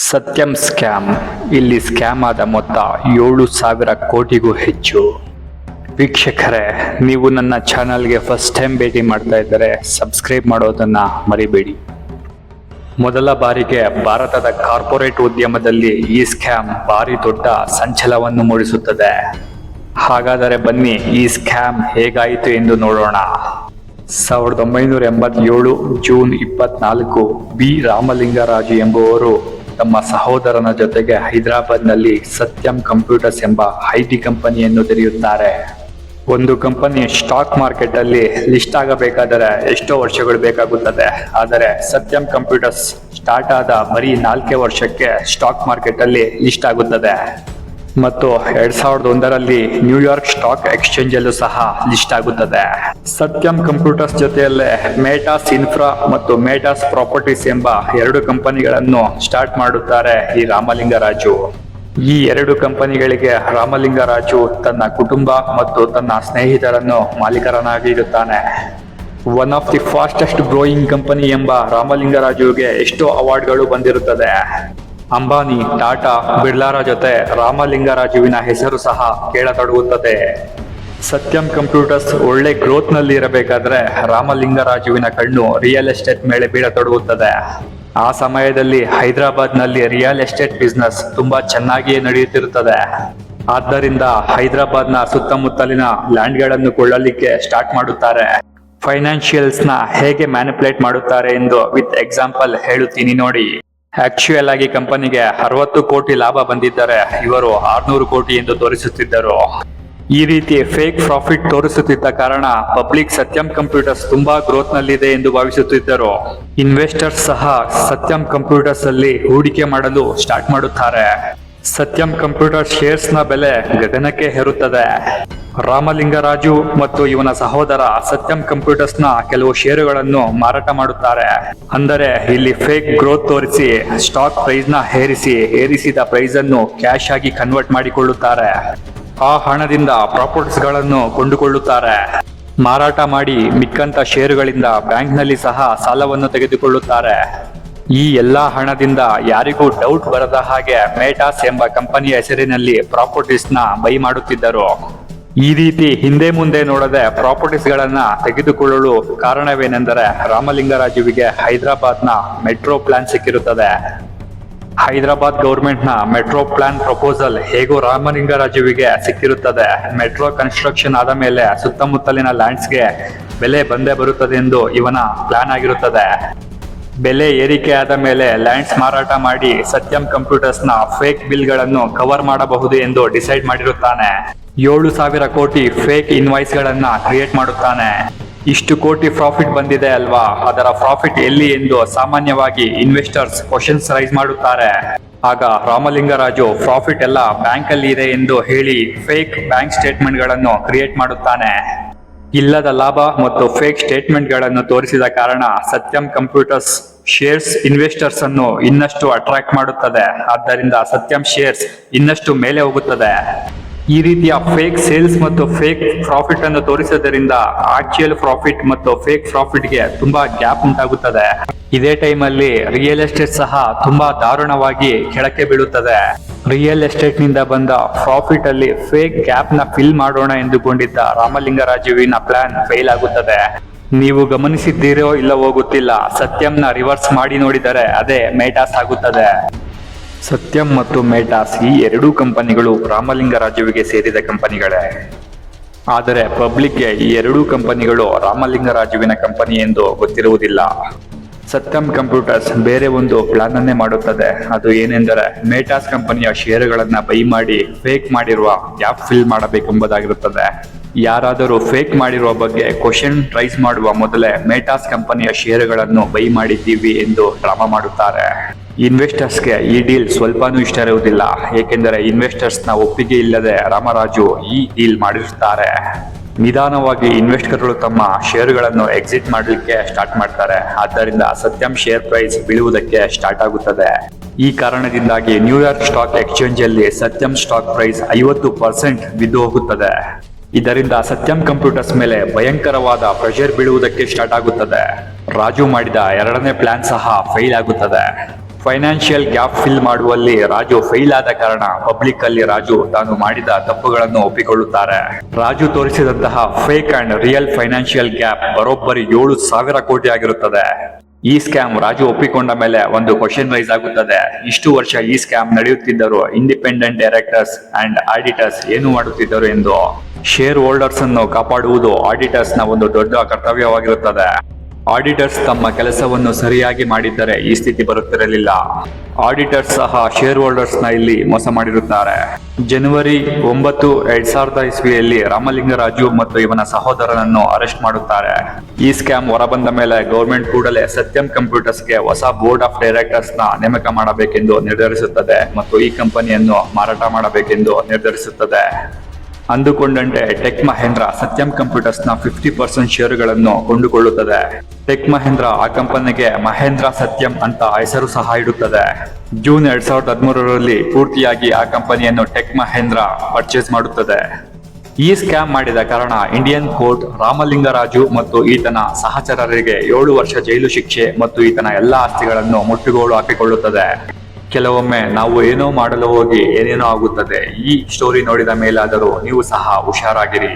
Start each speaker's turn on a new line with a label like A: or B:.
A: ಸತ್ಯಂ ಸ್ಕ್ಯಾಮ್. ಇಲ್ಲಿ ಸ್ಕ್ಯಾಮ್ ಆದ ಮೊತ್ತ 7,000 ಕೋಟಿಗೂ ಹೆಚ್ಚು. ವೀಕ್ಷಕರೇ, ನೀವು ನನ್ನ ಚಾನಲ್ಗೆ ಫಸ್ಟ್ ಟೈಮ್ ಭೇಟಿ ಮಾಡ್ತಾ ಇದ್ದರೆ ಸಬ್ಸ್ಕ್ರೈಬ್ ಮಾಡೋದನ್ನ ಮರಿಬೇಡಿ. ಮೊದಲ ಬಾರಿಗೆ ಭಾರತದ ಕಾರ್ಪೊರೇಟ್ ಉದ್ಯಮದಲ್ಲಿ ಈ ಸ್ಕ್ಯಾಮ್ ಭಾರಿ ದೊಡ್ಡ ಸಂಚಲನವನ್ನು ಮೂಡಿಸುತ್ತದೆ. ಹಾಗಾದರೆ ಬನ್ನಿ ಈ ಸ್ಕ್ಯಾಮ್ ಹೇಗಾಯಿತು ಎಂದು ನೋಡೋಣ. 1987 ಜೂನ್ 24 ಬಿ ರಾಮಲಿಂಗರಾಜು ಎಂಬುವರು ತಮ್ಮ ಸಹೋದರನ ಜೊತೆಗೆ ಹೈದರಾಬಾದ್ನಲ್ಲಿ ಸತ್ಯಂ ಕಂಪ್ಯೂಟರ್ಸ್ ಎಂಬ ಐಟಿ ಕಂಪನಿಯನ್ನು ತೆರೆಯುತ್ತಾರೆ. ಒಂದು ಕಂಪನಿ ಸ್ಟಾಕ್ ಮಾರ್ಕೆಟ್ ಅಲ್ಲಿ ಲಿಸ್ಟ್ ಆಗಬೇಕಾದರೆ ಎಷ್ಟೋ ವರ್ಷಗಳು ಬೇಕಾಗುತ್ತದೆ. ಆದರೆ ಸತ್ಯಂ ಕಂಪ್ಯೂಟರ್ಸ್ ಸ್ಟಾರ್ಟ್ ಆದ ಬರೀ 4 ವರ್ಷಕ್ಕೆ ಸ್ಟಾಕ್ ಮಾರ್ಕೆಟ್ ಅಲ್ಲಿ ಲಿಸ್ಟ್ ಆಗುತ್ತದೆ ಮತ್ತು 2001ರಲ್ಲಿ ನ್ಯೂಯಾರ್ಕ್ ಸ್ಟಾಕ್ ಎಕ್ಸ್ಚೇಂಜ್ ಅಲ್ಲೂ ಸಹ ಲಿಸ್ಟ್ ಆಗುತ್ತದೆ. ಸತ್ಯಂ ಕಂಪ್ಯೂಟರ್ಸ್ ಜೊತೆಯಲ್ಲೇ ಮೇಟಾಸ್ ಇನ್ಫ್ರಾ ಮತ್ತು ಮೇಟಾಸ್ ಪ್ರಾಪರ್ಟೀಸ್ ಎಂಬ 2 ಕಂಪನಿಗಳನ್ನು ಸ್ಟಾರ್ಟ್ ಮಾಡುತ್ತಾರೆ ಈ ರಾಮಲಿಂಗರಾಜು. ಈ 2 ಕಂಪನಿಗಳಿಗೆ ರಾಮಲಿಂಗರಾಜು ತನ್ನ ಕುಟುಂಬ ಮತ್ತು ತನ್ನ ಸ್ನೇಹಿತರನ್ನು ಮಾಲೀಕರನ್ನಾಗಿರುತ್ತಾನೆ. One of the fastest growing company ಎಂಬ ರಾಮಲಿಂಗರಾಜುಗೆ ಎಷ್ಟೋ ಅವಾರ್ಡ್ಗಳು ಬಂದಿರುತ್ತದೆ. ಅಂಬಾನಿ, ಟಾಟಾ, ಬಿರ್ಲಾರ ಜೊತೆ ರಾಮಲಿಂಗರಾಜುವಿನ ಹೆಸರು ಸಹ ಕೇಳತೊಡಗುತ್ತದೆ. ಸತ್ಯಂ ಕಂಪ್ಯೂಟರ್ಸ್ ಒಳ್ಳೆ ಗ್ರೋತ್ ನಲ್ಲಿ ಇರಬೇಕಾದ್ರೆ ರಾಮಲಿಂಗರಾಜುವಿನ ಕಣ್ಣು ರಿಯಲ್ ಎಸ್ಟೇಟ್ ಮೇಲೆ ಬೀಳತೊಡಗುತ್ತದೆ. ಆ ಸಮಯದಲ್ಲಿ ಹೈದರಾಬಾದ್ ನಲ್ಲಿ ರಿಯಲ್ ಎಸ್ಟೇಟ್ ಬಿಸ್ನೆಸ್ ತುಂಬಾ ಚೆನ್ನಾಗಿಯೇ ನಡೆಯುತ್ತಿರುತ್ತದೆ. ಆದ್ದರಿಂದ ಹೈದರಾಬಾದ್ ನ ಸುತ್ತಮುತ್ತಲಿನ ಲ್ಯಾಂಡ್ ಗಳನ್ನು ಕೊಳ್ಳಲಿಕ್ಕೆ ಸ್ಟಾರ್ಟ್ ಮಾಡುತ್ತಾರೆ. ಫೈನಾನ್ಷಿಯಲ್ಸ್ ನ ಹೇಗೆ ಮ್ಯಾನಿಪುಲೇಟ್ ಮಾಡುತ್ತಾರೆ ಎಂದು ವಿತ್ ಎಕ್ಸಾಂಪಲ್ ಹೇಳುತ್ತೀನಿ ನೋಡಿ. ಆಕ್ಚುಯಲ್ ಆಗಿ ಕಂಪನಿಗೆ 60 ಕೋಟಿ ಲಾಭ ಬಂದಿದ್ದರೆ ಇವರು 600 ಕೋಟಿ ಎಂದು ತೋರಿಸುತ್ತಿದ್ದರು. ಈ ರೀತಿ ಫೇಕ್ ಪ್ರಾಫಿಟ್ ತೋರಿಸುತ್ತಿದ್ದ ಕಾರಣ ಪಬ್ಲಿಕ್ ಸತ್ಯಂ ಕಂಪ್ಯೂಟರ್ಸ್ ತುಂಬಾ ಗ್ರೋತ್ ನಲ್ಲಿದೆ ಎಂದು ಭಾವಿಸುತ್ತಿದ್ದರು. ಇನ್ವೆಸ್ಟರ್ಸ್ ಸಹ ಸತ್ಯಂ ಕಂಪ್ಯೂಟರ್ಸ್ ಅಲ್ಲಿ ಹೂಡಿಕೆ ಮಾಡಲು ಸ್ಟಾರ್ಟ್ ಮಾಡುತ್ತಾರೆ. ಸತ್ಯಂ ಕಂಪ್ಯೂಟರ್ ಶೇರ್ಸ್ ನ ಬೆಲೆ ಗಗನಕ್ಕೆ ಹೇರುತ್ತದೆ. ರಾಮಲಿಂಗರಾಜು ಮತ್ತು ಇವನ ಸಹೋದರ ಸತ್ಯಂ ಕಂಪ್ಯೂಟರ್ಸ್ ನ ಕೆಲವು ಷೇರುಗಳನ್ನು ಮಾರಾಟ ಮಾಡುತ್ತಾರೆ. ಅಂದರೆ ಇಲ್ಲಿ ಫೇಕ್ ಗ್ರೋತ್ ತೋರಿಸಿ ಸ್ಟಾಕ್ ಪ್ರೈಸ್ ನ ಏರಿಸಿದ ಪ್ರೈಸ್ ಅನ್ನು ಕ್ಯಾಶ್ ಆಗಿ ಕನ್ವರ್ಟ್ ಮಾಡಿಕೊಳ್ಳುತ್ತಾರೆ. ಆ ಹಣದಿಂದ ಪ್ರಾಪರ್ಟೀಸ್ ಗಳನ್ನು ಕೊಂಡುಕೊಳ್ಳುತ್ತಾರೆ. ಮಾರಾಟ ಮಾಡಿ ಮಿಕ್ಕಂತ ಷೇರುಗಳಿಂದ ಬ್ಯಾಂಕ್ ನಲ್ಲಿ ಸಹ ಸಾಲವನ್ನು ತೆಗೆದುಕೊಳ್ಳುತ್ತಾರೆ. ಈ ಎಲ್ಲಾ ಹಣದಿಂದ ಯಾರಿಗೂ ಡೌಟ್ ಬರದ ಹಾಗೆ ಮೇಟಾಸ್ ಎಂಬ ಕಂಪನಿಯ ಹೆಸರಿನಲ್ಲಿ ಪ್ರಾಪರ್ಟೀಸ್ ನ ಬೈ ಮಾಡುತ್ತಿದ್ದರು. ಈ ರೀತಿ ಹಿಂದೆ ಮುಂದೆ ನೋಡದೆ ಪ್ರಾಪರ್ಟೀಸ್ ಗಳನ್ನ ತೆಗೆದುಕೊಳ್ಳಲು ಕಾರಣವೇನೆಂದರೆ ರಾಮಲಿಂಗರಾಜುವಿಗೆ ಹೈದರಾಬಾದ್ ನ ಮೆಟ್ರೋ ಪ್ಲಾನ್ ಸಿಕ್ಕಿರುತ್ತದೆ. ಹೈದರಾಬಾದ್ ಗವರ್ಮೆಂಟ್ ನ ಮೆಟ್ರೋ ಪ್ಲಾನ್ ಪ್ರಪೋಸಲ್ ಹೇಗೋ ರಾಮಲಿಂಗರಾಜುವಿಗೆ ಸಿಕ್ಕಿರುತ್ತದೆ. ಮೆಟ್ರೋ ಕನ್ಸ್ಟ್ರಕ್ಷನ್ ಆದ ಮೇಲೆ ಸುತ್ತಮುತ್ತಲಿನ ಲ್ಯಾಂಡ್ಸ್ಗೆ ಬೆಲೆ ಬಂದೇ ಬರುತ್ತದೆ ಎಂದು ಇವನ ಪ್ಲಾನ್ ಆಗಿರುತ್ತದೆ. ಬೆಲೆ ಏರಿಕೆ ಆದ ಮೇಲೆ ಲ್ಯಾಂಡ್ಸ್ ಮಾರಾಟ ಮಾಡಿ ಸತ್ಯಂ ಕಂಪ್ಯೂಟರ್ಸ್ ನ ಫೇಕ್ ಬಿಲ್ ಗಳನ್ನು ಕವರ್ ಮಾಡಬಹುದು ಎಂದು ಡಿಸೈಡ್ ಮಾಡಿರುತ್ತಾನೆ. 7,000 ಕೋಟಿ ಫೇಕ್ ಇನ್ವಾಯ್ಸ್ ಗಳನ್ನ ಕ್ರಿಯೇಟ್ ಮಾಡುತ್ತಾನೆ. ಇಷ್ಟು ಕೋಟಿ ಪ್ರಾಫಿಟ್ ಬಂದಿದೆ ಅಲ್ವಾ, ಅದರ ಪ್ರಾಫಿಟ್ ಎಲ್ಲಿ ಎಂದು ಸಾಮಾನ್ಯವಾಗಿ ಇನ್ವೆಸ್ಟರ್ಸ್ ಕ್ವಶನ್ಸ್ ರೈಸ್ ಮಾಡುತ್ತಾರೆ. ಆಗ ರಾಮಲಿಂಗರಾಜು ಪ್ರಾಫಿಟ್ ಎಲ್ಲ ಬ್ಯಾಂಕ್ ಅಲ್ಲಿ ಇದೆ ಎಂದು ಹೇಳಿ ಫೇಕ್ ಬ್ಯಾಂಕ್ ಸ್ಟೇಟ್ಮೆಂಟ್ ಗಳನ್ನು ಕ್ರಿಯೇಟ್ ಮಾಡುತ್ತಾನೆ. ಇಲ್ಲದ ಲಾಭ ಮತ್ತು ಫೇಕ್ ಸ್ಟೇಟ್ಮೆಂಟ್ ಗಳನ್ನು ತೋರಿಸಿದ ಕಾರಣ ಸತ್ಯಂ ಕಂಪ್ಯೂಟರ್ಸ್ ಶೇರ್ಸ್ ಇನ್ವೆಸ್ಟರ್ಸ್ ಅನ್ನು ಇನ್ನಷ್ಟು ಅಟ್ರಾಕ್ಟ್ ಮಾಡುತ್ತದೆ. ಆದ್ದರಿಂದ ಸತ್ಯಂ ಶೇರ್ಸ್ ಇನ್ನಷ್ಟು ಮೇಲೆ ಹೋಗುತ್ತದೆ. ಈ ರೀತಿಯ ಫೇಕ್ ಸೇಲ್ಸ್ ಮತ್ತು ಫೇಕ್ ಪ್ರಾಫಿಟ್ ಅನ್ನು ತೋರಿಸುವುದರಿಂದ ಆಕ್ಚುಯಲ್ ಪ್ರಾಫಿಟ್ ಮತ್ತು ಫೇಕ್ ಪ್ರಾಫಿಟ್ ಗೆ ತುಂಬಾ ಗ್ಯಾಪ್ ಉಂಟಾಗುತ್ತದೆ. ಇದೇ ಟೈಮ್ ಅಲ್ಲಿ ರಿಯಲ್ ಎಸ್ಟೇಟ್ ಸಹ ತುಂಬಾ ದಾರುಣವಾಗಿ ಕೆಳಕ್ಕೆ ಬೀಳುತ್ತದೆ. ರಿಯಲ್ ಎಸ್ಟೇಟ್ ನಿಂದ ಬಂದ ಪ್ರಾಫಿಟ್ ಅಲ್ಲಿ ಫೇಕ್ ಗ್ಯಾಪ್ ನ ಫಿಲ್ ಮಾಡೋಣ ಎಂದುಕೊಂಡಿದ್ದ ರಾಮಲಿಂಗರಾಜುವಿನ ಪ್ಲಾನ್ ಫೇಲ್ ಆಗುತ್ತದೆ. ನೀವು ಗಮನಿಸಿದ್ದೀರೋ ಇಲ್ಲವೋ ಗೊತ್ತಿಲ್ಲ, ಸತ್ಯಂನ ರಿವರ್ಸ್ ಮಾಡಿ ನೋಡಿದರೆ ಅದೇ ಮೇಟಾಸ್ ಆಗುತ್ತದೆ. ಸತ್ಯಂ ಮತ್ತು ಮೇಟಾಸ್ ಈ 2 ಕಂಪನಿಗಳು ರಾಮಲಿಂಗರಾಜುವಿಗೆ ಸೇರಿದ ಕಂಪನಿಗಳೇ. ಆದರೆ ಪಬ್ಲಿಕ್ಗೆ ಈ 2 ಕಂಪನಿಗಳು ರಾಮಲಿಂಗರಾಜುವಿನ ಕಂಪನಿ ಎಂದು ಗೊತ್ತಿರುವುದಿಲ್ಲ. ಸತ್ಯಂ ಕಂಪ್ಯೂಟರ್ಸ್ ಬೇರೆ ಒಂದು ಪ್ಲಾನ್ ಅನ್ನೇ ಮಾಡುತ್ತದೆ. ಅದು ಏನೆಂದರೆ ಮೇಟಾಸ್ ಕಂಪನಿಯ ಷೇರುಗಳನ್ನ ಬೈ ಮಾಡಿ ಫೇಕ್ ಮಾಡಿರುವ ಗ್ಯಾಪ್ ಫಿಲ್ ಮಾಡಬೇಕೆಂಬುದಾಗಿರುತ್ತದೆ. ಯಾರಾದರೂ ಫೇಕ್ ಮಾಡಿರುವ ಬಗ್ಗೆ ಕ್ವಶನ್ ರೈಸ್ ಮಾಡುವ ಮೊದಲೇ ಮೇಟಾಸ್ ಕಂಪನಿಯ ಷೇರುಗಳನ್ನು ಬೈ ಮಾಡಿದ್ದೀವಿ ಎಂದು ಡ್ರಾಮಾ ಮಾಡುತ್ತಾರೆ. ಇನ್ವೆಸ್ಟರ್ಸ್ಗೆ ಈ ಡೀಲ್ ಸ್ವಲ್ಪನೂ ಇಷ್ಟ ಇರುವುದಿಲ್ಲ. ಏಕೆಂದರೆ ಇನ್ವೆಸ್ಟರ್ಸ್ ನ ಒಪ್ಪಿಗೆ ಇಲ್ಲದೆ ರಾಮರಾಜು ಈ ಡೀಲ್ ಮಾಡಿರುತ್ತಾರೆ. ನಿಧಾನವಾಗಿ ಇನ್ವೆಸ್ಟರ್ಗಳು ತಮ್ಮ ಷೇರುಗಳನ್ನು ಎಕ್ಸಿಟ್ ಮಾಡಲಿಕ್ಕೆ ಸ್ಟಾರ್ಟ್ ಮಾಡ್ತಾರೆ. ಆದ್ದರಿಂದ ಸತ್ಯಂ ಶೇರ್ ಪ್ರೈಸ್ ಬೀಳುವುದಕ್ಕೆ ಸ್ಟಾರ್ಟ್ ಆಗುತ್ತದೆ. ಈ ಕಾರಣದಿಂದಾಗಿ ನ್ಯೂಯಾರ್ಕ್ ಸ್ಟಾಕ್ ಎಕ್ಸ್ಚೇಂಜ್ ಅಲ್ಲಿ ಸತ್ಯಂ ಸ್ಟಾಕ್ ಪ್ರೈಸ್ 50% ಬಿದ್ದು ಹೋಗುತ್ತದೆ. ಇದರಿಂದ ಸತ್ಯಂ ಕಂಪ್ಯೂಟರ್ಸ್ ಮೇಲೆ ಭಯಂಕರವಾದ ಪ್ರೆಷರ್ ಬೀಳುವುದಕ್ಕೆ ಸ್ಟಾರ್ಟ್ ಆಗುತ್ತದೆ. ರಾಜು ಮಾಡಿದ 2ನೇ ಪ್ಲಾನ್ ಸಹ ಫೇಲ್ ಆಗುತ್ತದೆ. ಫೈನಾನ್ಷಿಯಲ್ ಗ್ಯಾಪ್ ಫಿಲ್ ಮಾಡುವಲ್ಲಿ ರಾಜು ಫೇಲ್ ಆದ ಕಾರಣ ಪಬ್ಲಿಕ್ ಅಲ್ಲಿ ರಾಜು ತಾನು ಮಾಡಿದ ತಪ್ಪುಗಳನ್ನು ಒಪ್ಪಿಕೊಳ್ಳುತ್ತಾರೆ. ರಾಜು ತೋರಿಸಿದಂತಹ fake and real financial gap ಬರೋಬ್ಬರಿ 7,000 ಕೋಟಿ ಆಗಿರುತ್ತದೆ. ಈ ಸ್ಕ್ಯಾಮ್ ರಾಜು ಒಪ್ಪಿಕೊಂಡ ಮೇಲೆ ಒಂದು ಕ್ವಶನ್ ರೈಸ್ ಆಗುತ್ತದೆ. ಇಷ್ಟು ವರ್ಷ ಈ ಸ್ಕ್ಯಾಮ್ ನಡೆಯುತ್ತಿದ್ದರು ಇಂಡಿಪೆಂಡೆಂಟ್ ಡೈರೆಕ್ಟರ್ಸ್ ಅಂಡ್ ಆಡಿಟರ್ಸ್ ಏನು ಮಾಡುತ್ತಿದ್ದರು ಎಂದು. ಶೇರ್ ಹೋಲ್ಡರ್ಸ್ ಅನ್ನು ಕಾಪಾಡುವುದು ಆಡಿಟರ್ಸ್ ನ ಒಂದು ದೊಡ್ಡ ಕರ್ತವ್ಯವಾಗಿರುತ್ತದೆ. ಆಡಿಟರ್ಸ್ ತಮ್ಮ ಕೆಲಸವನ್ನು ಸರಿಯಾಗಿ ಮಾಡಿದ್ದರೆ ಈ ಸ್ಥಿತಿ ಬರುತ್ತಿರಲಿಲ್ಲ. ಆಡಿಟರ್ಸ್ ಸಹ ಶೇರ್ ಹೋಲ್ಡರ್ಸ್ ನ ಇಲ್ಲಿ ಮೋಸ ಮಾಡಿರುತ್ತಾರೆ. ಜನವರಿ 9, 2000 ರಾಮಲಿಂಗರಾಜು ಮತ್ತು ಇವನ ಸಹೋದರನನ್ನು ಅರೆಸ್ಟ್ ಮಾಡುತ್ತಾರೆ. ಈ ಸ್ಕ್ಯಾಮ್ ಹೊರಬಂದ ಮೇಲೆ ಗೌರ್ಮೆಂಟ್ ಕೂಡಲೇ ಸತ್ಯಂ ಕಂಪ್ಯೂಟರ್ಸ್ಗೆ ಹೊಸ ಬೋರ್ಡ್ ಆಫ್ ಡೈರೆಕ್ಟರ್ಸ್ ನ ನೇಮಕ ಮಾಡಬೇಕೆಂದು ನಿರ್ಧರಿಸುತ್ತದೆ ಮತ್ತು ಈ ಕಂಪನಿಯನ್ನು ಮಾರಾಟ ಮಾಡಬೇಕೆಂದು ನಿರ್ಧರಿಸುತ್ತದೆ. ಅಂದುಕೊಂಡಂತೆ ಟೆಕ್ ಮಹೇಂದ್ರ ಸತ್ಯಂ ಕಂಪ್ಯೂಟರ್ಸ್ ನ 50% ಷೇರುಗಳನ್ನು ಕೊಂಡುಕೊಳ್ಳುತ್ತದೆ. ಟೆಕ್ ಮಹೇಂದ್ರ ಆ ಕಂಪನಿಗೆ ಮಹೇಂದ್ರ ಸತ್ಯಂ ಅಂತ ಹೆಸರು ಸಹ ಇಡುತ್ತದೆ. ಜೂನ್ 2013 ಪೂರ್ತಿಯಾಗಿ ಆ ಕಂಪನಿಯನ್ನು ಟೆಕ್ ಮಹೇಂದ್ರ ಪರ್ಚೇಸ್ ಮಾಡುತ್ತದೆ. ಈ ಸ್ಕ್ಯಾಮ್ ಮಾಡಿದ ಕಾರಣ ಇಂಡಿಯನ್ ಕೋರ್ಟ್ ರಾಮಲಿಂಗರಾಜು ಮತ್ತು ಈತನ ಸಹಚರರಿಗೆ 7 ವರ್ಷ ಜೈಲು ಶಿಕ್ಷೆ ಮತ್ತು ಈತನ ಎಲ್ಲಾ ಆಸ್ತಿಗಳನ್ನು ಮುಟ್ಟುಗೋಲು ಹಾಕಿಕೊಳ್ಳುತ್ತದೆ. ಕೆಲವೊಮ್ಮೆ ನಾವು ಏನೋ ಮಾಡಲು ಹೋಗಿ ಏನೇನೋ ಆಗುತ್ತದೆ. ಈ ಸ್ಟೋರಿ ನೋಡಿದ ಮೇಲಾದರೂ ನೀವು ಸಹ ಹುಷಾರಾಗಿರಿ.